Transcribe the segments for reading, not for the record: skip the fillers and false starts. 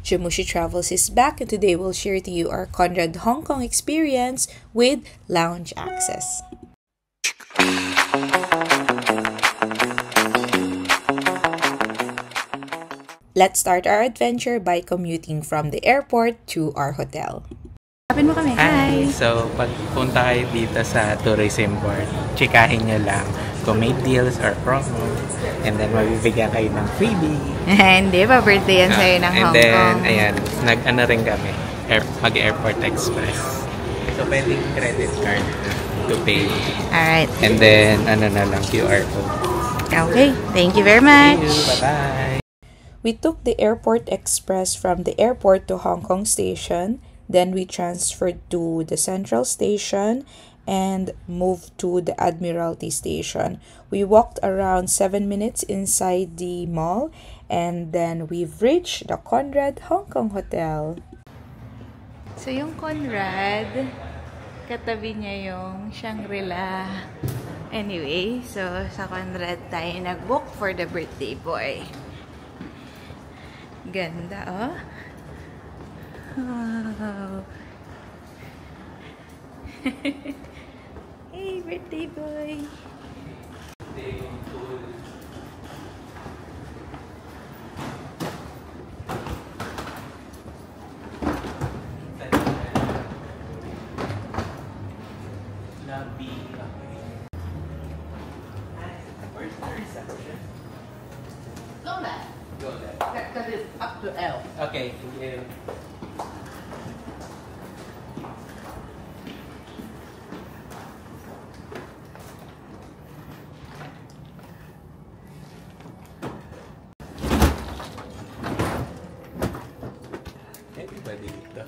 Jamushi Travels is back, and today we'll share to you our Conrad Hong Kong experience with lounge access. Let's start our adventure by commuting from the airport to our hotel. Kapin mo kami. Hi! So, pagpunta kayo dito sa tourism board, chikahin nyo lang kung may deals or promo, and then mabibigyan kayo ng freebie. Hindi pa birthday yan sa'yo ng Hong Kong. And then, ayan, nag-ano rin kami, mag-airport express. So, pwedeng credit card to pay. Alright. And then, ano na lang, QR code. Okay, thank you very much. Thank you, bye-bye! We took the Airport Express from the airport to Hong Kong Station. Then we transferred to the Central Station and moved to the Admiralty Station. We walked around 7 minutes inside the mall, and then we've reached the Conrad Hong Kong Hotel. So yung Conrad, katabi niya yung Shangri-La. Anyway, so sa Conrad tayo nag-book for the birthday boy. Ganda, oh. Wow. Hey, birthday boy. Where's the reception? Go there. Go there. Because it's up to L. Okay, thank you. Everybody dito.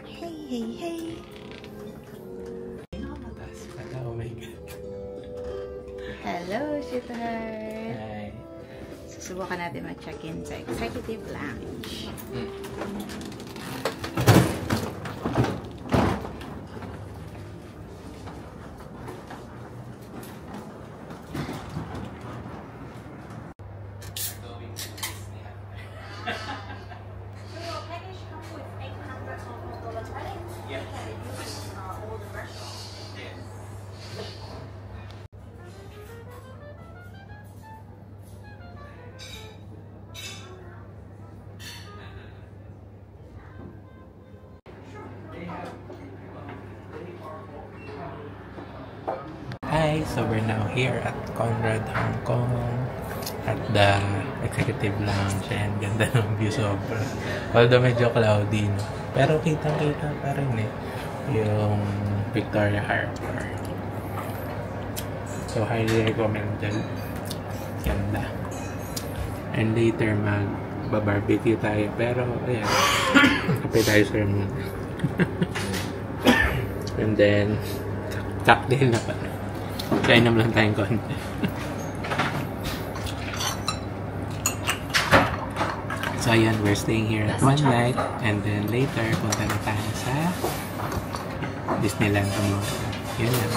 Hey, hey, hey. Oh my God. Hello, sweetheart. Hi. Susubukan natin mag-check-in sa Executive Lounge. Hi, so we're now here at Conrad Hong Kong at the Executive Lounge, and ganda ng view sobra. Although medyo cloudy, no? Pero kitang-kita pa rin yung Victoria Harbor. So highly recommended. Ganda. And later mag-barbecue tayo, pero ayan, appetizer muna. And then cocktail na pa. Kaya naman lang tayong konti. So ayan, we're staying here at one night, and then later punta na tayo sa Disneyland tomorrow. Yun lang.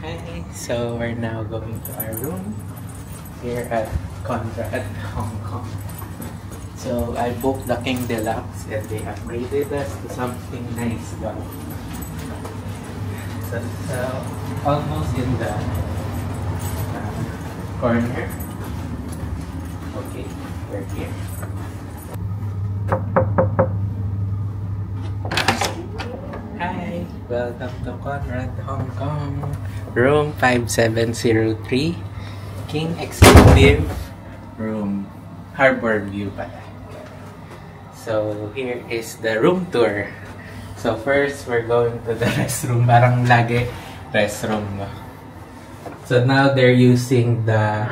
Hi, so we're now going to our room here at Conrad Hong Kong. So I booked the King Deluxe, and they upgraded us to something nice though. So almost in the corner. Okay, we're here. Hi, welcome to Conrad Hong Kong. Room 5703, King Executive Room, Harbor View pala. So here is the room tour. So first, we're going to the restroom. Parang lagi restroom, no? So now they're using the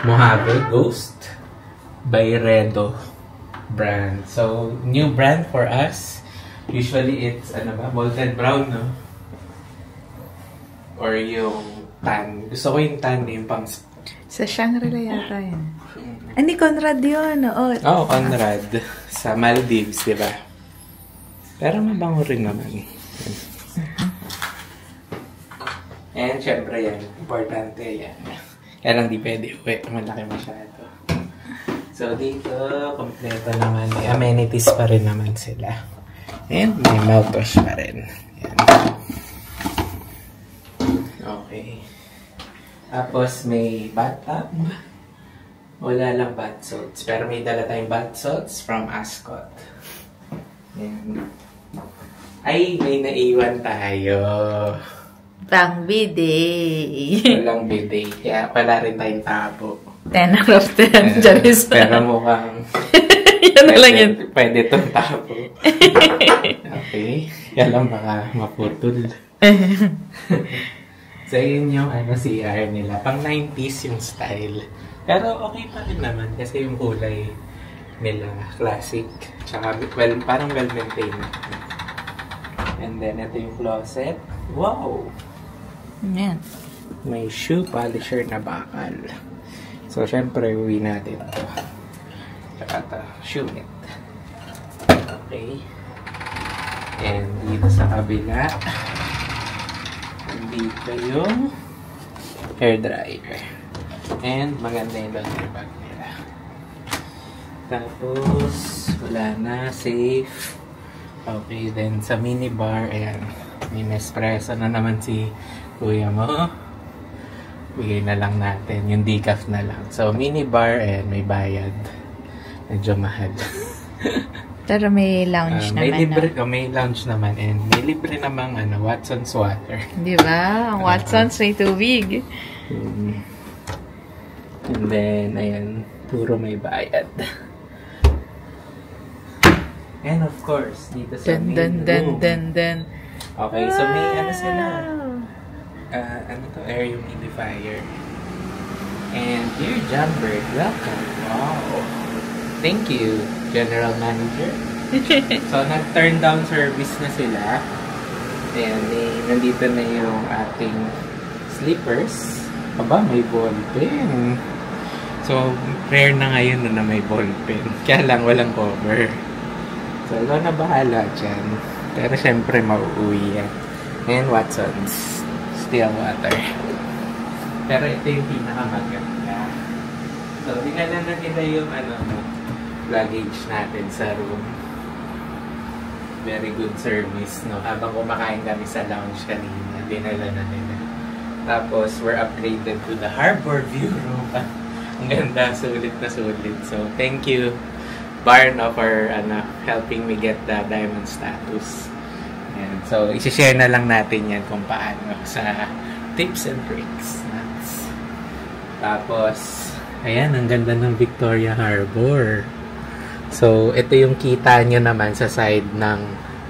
Mojave Ghost. Byredo brand. So, new brand for us. Usually, it's, malted brown, no? Or yung tan. Gusto ko yung tan, yung pang... Sa Shangri-La yata yun. Hindi, Conrad yun. Oo, Conrad. Sa Maldives, di ba? Pero mabango rin naman. And syempre yan, importante yan. Kaya lang di pwede uwi, malaki masyado. So dito, kompleto naman. May amenities pa rin naman sila. And may mouthwash pa rin. Yan. Okay. Tapos may bathtub. Wala lang bath salts. Pero may dala tayong bath salts from Ascot. Yan. Ay, may naiwan tayo. Pang bidet. Walang bidet. Kaya wala rin tayong tabo. 10 out of 10. Charis. Pero mukhang yan na lang yun. Pwede itong tabo. Okay. Kaya lang baka maputol. So, yun yung CR nila. Pang 90s yung style. Pero okay pa rin naman kasi yung kulay nila classic. Tsaka parang well-maintained. And then, ito yung closet. Wow! Yan. May shoe polisher na bakal. So, syempre, uwi natin ito. Tsaka ito, shoe net. Okay. And dito sa kabila, dito yung hair dryer. And maganda yung laundry bag nila. Tapos, wala na. Safe. Okay, then sa minibar, ayan. May Nespresso na naman si kuya mo. Bigay na lang natin. Yung decaf na lang. So, minibar, ayan, may bayad. Medyo mahal. Pero may lounge naman. May libre, may lounge naman. And may libre namang Watson's water. Di ba? Ang Watson's may tubig. And then, ayan, puro may bayad. And of course, dito sa main room. Okay, so may sila. Air humidifier. And dear Jamberg, welcome. Wow. Thank you, General Manager. So, nag-turn down service na sila. And nandito na yung ating slippers. Aba, may ballpen. So, rare na ngayon na may ballpen. Kaya lang, walang cover. So, ikaw na bahala dyan. Pero syempre, mauuwi yan. And Watson's still water. Pero ito yung pinakamaganda. So, dinala na nila yung luggage natin sa room. Very good service, no? Habang kumakain kami sa lounge kanina, dinala na nila. Tapos, we're upgraded to the Harbor View room. Ang ganda, sulit na sulit. So, thank you, Barno, for helping me get the diamond status. And so, isi-share na lang natin yan kung paano sa tips and tricks. Tapos, ayan, ang ganda ng Victoria Harbor. So, ito yung kita nyo naman sa side ng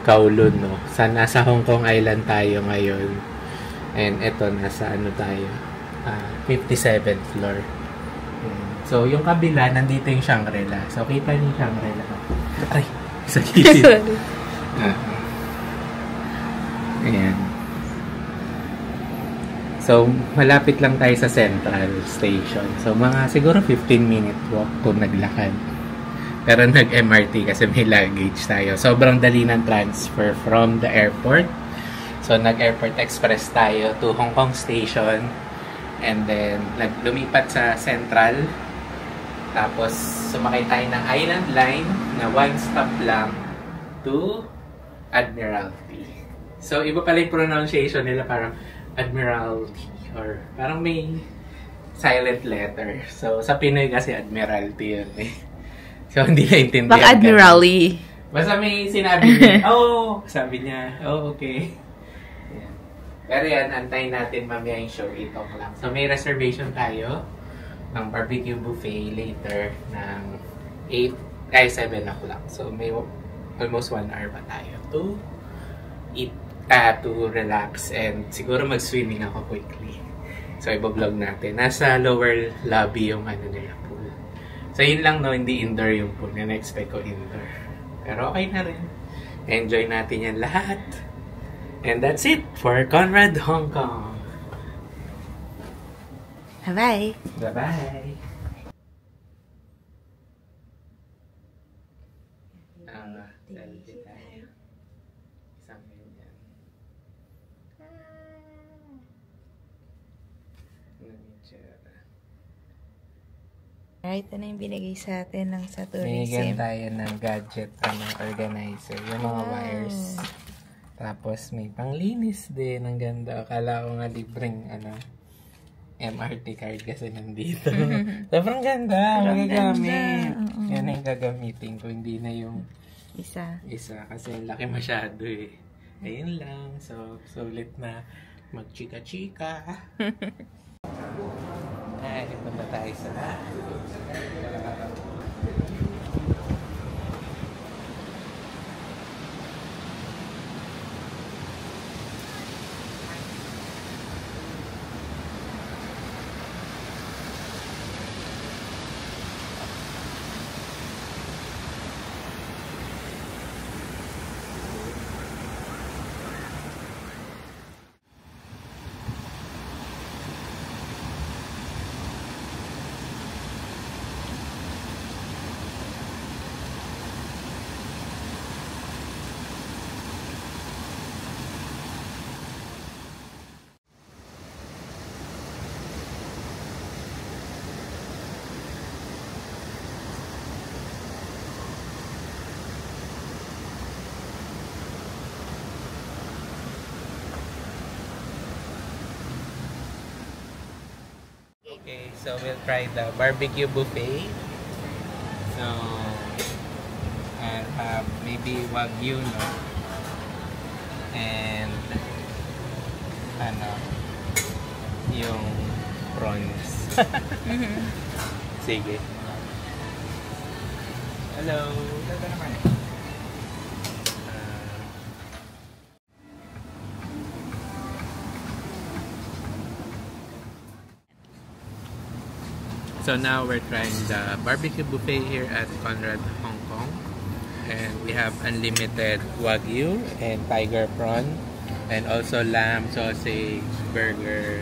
Kowloon, no? Nasa Hong Kong Island tayo ngayon. And ito, nasa tayo? 57th floor. So, yung kabila, nandito yung Shangri-La. So, kita niyo yung Shangri-La. Ay, sa gilid. Ayan. So, malapit lang tayo sa Central Station. So, mga siguro 15-minute walk kung naglakad. Pero nag-MRT kasi may luggage tayo. Sobrang dali ng transfer from the airport. So, nag-Airport Express tayo to Hong Kong Station. And then, lumipat sa Central. Tapos, sumakay tayo ng Island Line na one stop lang to Admiralty. So, iba pala yung pronunciation nila, parang Admiralty. Or parang may silent letter. So, sa Pinoy kasi Admiralty yun eh. So, hindi naintindihan. Baka Admiralty. Basta may sinabi niya, sabi niya, okay. Yan. Pero yan, antayin natin mamaya yung show, 8 o'clock. So, may reservation tayo ng barbecue buffet later ng 7 o'clock. So, may almost 1 hour pa tayo to eat, to relax, and siguro mag-swimming ako quickly. So, iba-vlog natin. Nasa lower lobby yung nila pool. So, yun lang no, hindi indoor yung pool. Na-expect ko indoor. Pero okay na rin. Enjoy natin yan lahat. And that's it for Conrad Hong Kong. Bye-bye! Bye-bye! Selfie tayo. Isang ganyan. Alright, ano yung binigay sa atin ng sa Binigyan tourism? tayo ng gadget organizer. Yung mga wires. Tapos may panglinis din. Ang ganda. Akala ko nga libreng MRT card kasi nandito. Sobrang ganda. Magagamit. Yan ang gagamitin ko. Hindi na yung Isa. kasi laki masyado eh. Ayun lang. So, sulit na magchika-chika. Ay, punta tayo sa Okay, so we'll try the barbecue buffet. So, I'll have maybe Wagyu, no? And, yung prawns. Sige. Hello. So now we're trying the barbecue buffet here at Conrad Hong Kong, and we have unlimited Wagyu and tiger prawn, and also lamb, sausage, burger,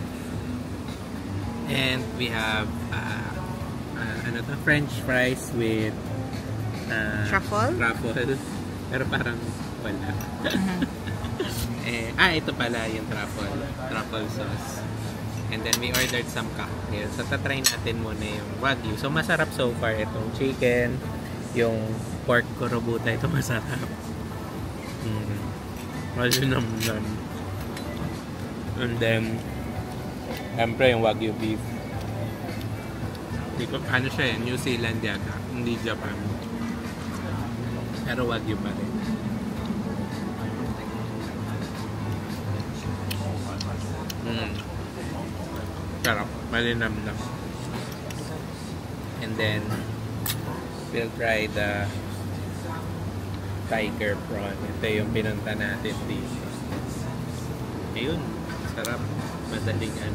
and we have French fries with truffles, pero parang wala. Ito pala yung truffle sauce. And then we ordered some cocktails. So tatry natin muna yung Wagyu. So masarap so far itong chicken, yung pork korobuta, ito masarap. Malinamnam. And then siyempre yung Wagyu beef. Siya New Zealand yata, hindi Japan. Pero Wagyu pa rin. Sarap, malinamnam. And then we'll try the tiger prawn. Ito yung pinunta natin dito. Ayun, sarap. Madaling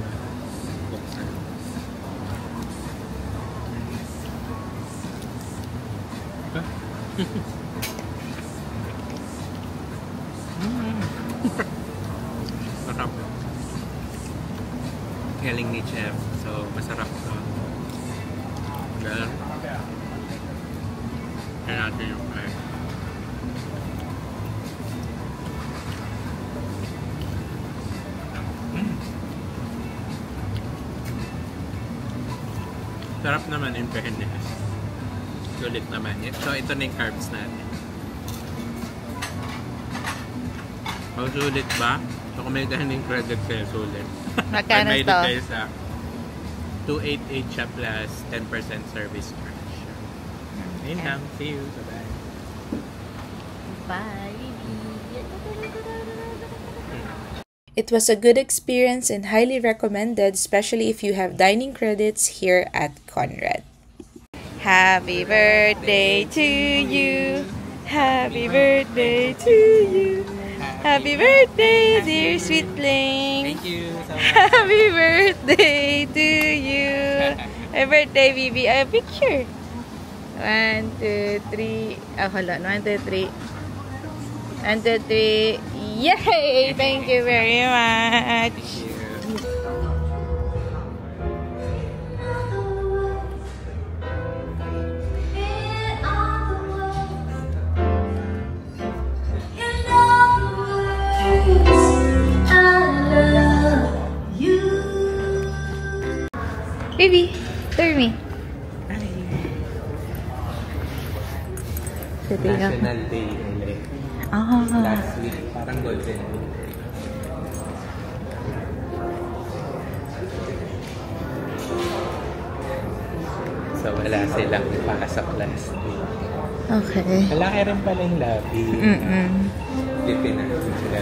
buksan. Sarap. Galing ni Chef. So, masarap to. Ganun. Kaya natin yung fry. Sarap naman in fairness. Sulit naman yan. So, ito na yung carbs natin. Sulit ba? So, kung may kahiling credit kayo, sulit. Magkano to? Kayo sa 288 siya plus 10% service charge. Ayun lang. See you. Bye-bye. Bye. It was a good experience and highly recommended, especially if you have dining credits here at Conrad. Happy birthday to you. Happy birthday to you. Happy birthday, dear Sweetling. Thank you so much. Happy birthday to you. Happy birthday, Bibi. A picture. 1, 2, 3. Oh, hold on. 1, 2, 3. 1, 2, 3. Yay! Thank you very much. Baby, turn me. National Day ulit. Last week, parang Golden Week. So, wala silang pasok last week. Okay. Malaki rin pala yung lobby. Hindi pinansin sila.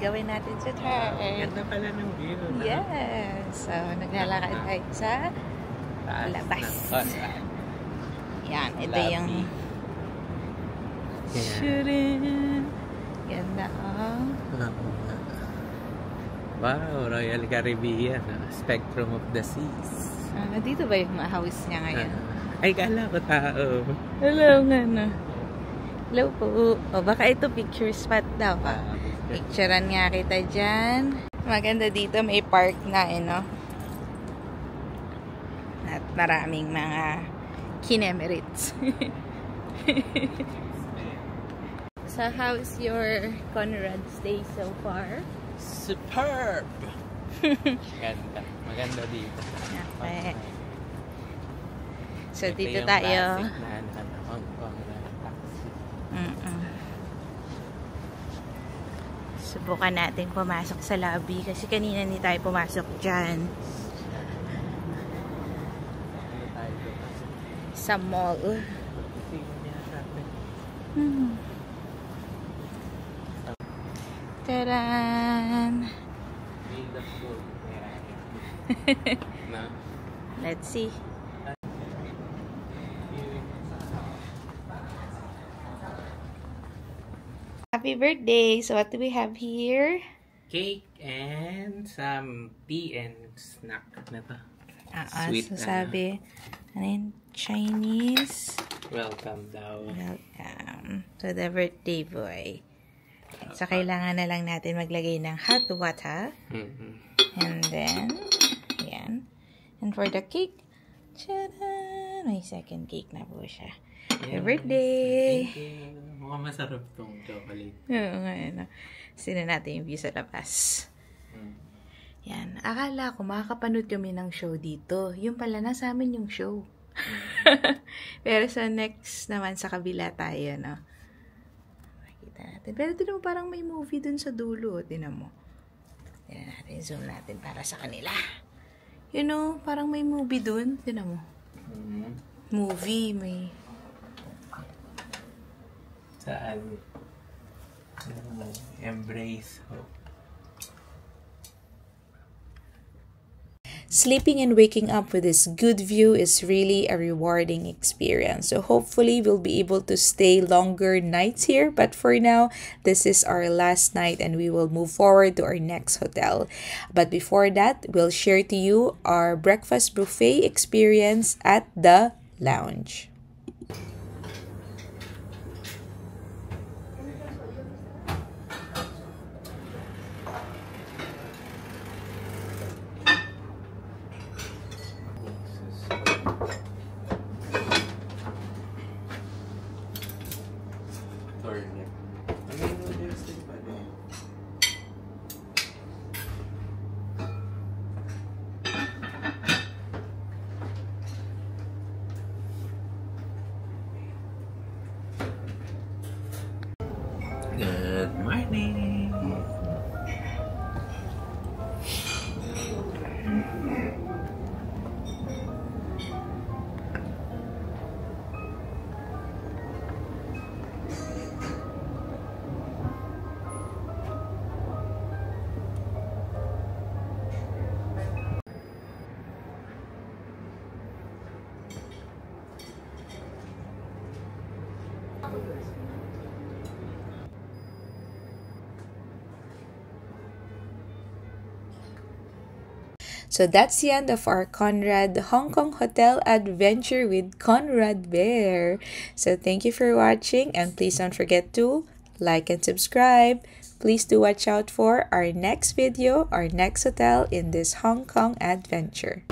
Gawin natin sa turn. Ganda pala ng view. Yes. So, naglalakad tayo sa labas. Yan. Ito yung shooting. Ganda, oh. Wow, Royal Caribbean. Spectrum of the Seas. Dito ba yung house niya ngayon? Ay, kala ko tao. Hello nga na. Hello po. O, baka ito picture spot daw. Picturean nga kita dyan. Maganda dito. May park na, no? At maraming mga kinemerites. So, how's your Conrad stay so far? Superb! Ganda. Maganda dito. Okay. So, Ito dito yung tayo. classic na Hong Kong na taxi. Subukan natin pumasok sa lobby kasi kanina hindi tayo pumasok dyan. Sa mall. Taran! Let's see. Happy birthday! So what do we have here? Cake and some tea and snack na to. Sweet So na. sabi, ano yun? Chinese. Welcome daw. Welcome to the birthday boy. So kailangan na lang natin maglagay ng hot water. And then, yan. And for the cake, tada! May second cake na po siya. Happy birthday! Thank you. Mukhang masarap tong chocolate. Oo nga, ano. Sino natin yung view sa labas. Yan. Akala ko makakapanood kami ng show dito. Yung pala, nasa amin yung show. Pero sa next naman, sa kabila tayo, no? Makikita natin. Pero tinan mo, parang may movie dun sa dulo. Tinan mo. Tinan natin, zoom natin para sa kanila. You know, parang may movie dun. Tinan mo. Movie, may... Saan? Embrace hope. Sleeping and waking up with this good view is really a rewarding experience. So hopefully we'll be able to stay longer nights here. But for now, this is our last night and we will move forward to our next hotel. But before that, we'll share to you our breakfast buffet experience at the lounge. Good morning! So that's the end of our Conrad Hong Kong Hotel adventure with Conrad Bear. So thank you for watching, and please don't forget to like and subscribe. Please do watch out for our next video, our next hotel in this Hong Kong adventure.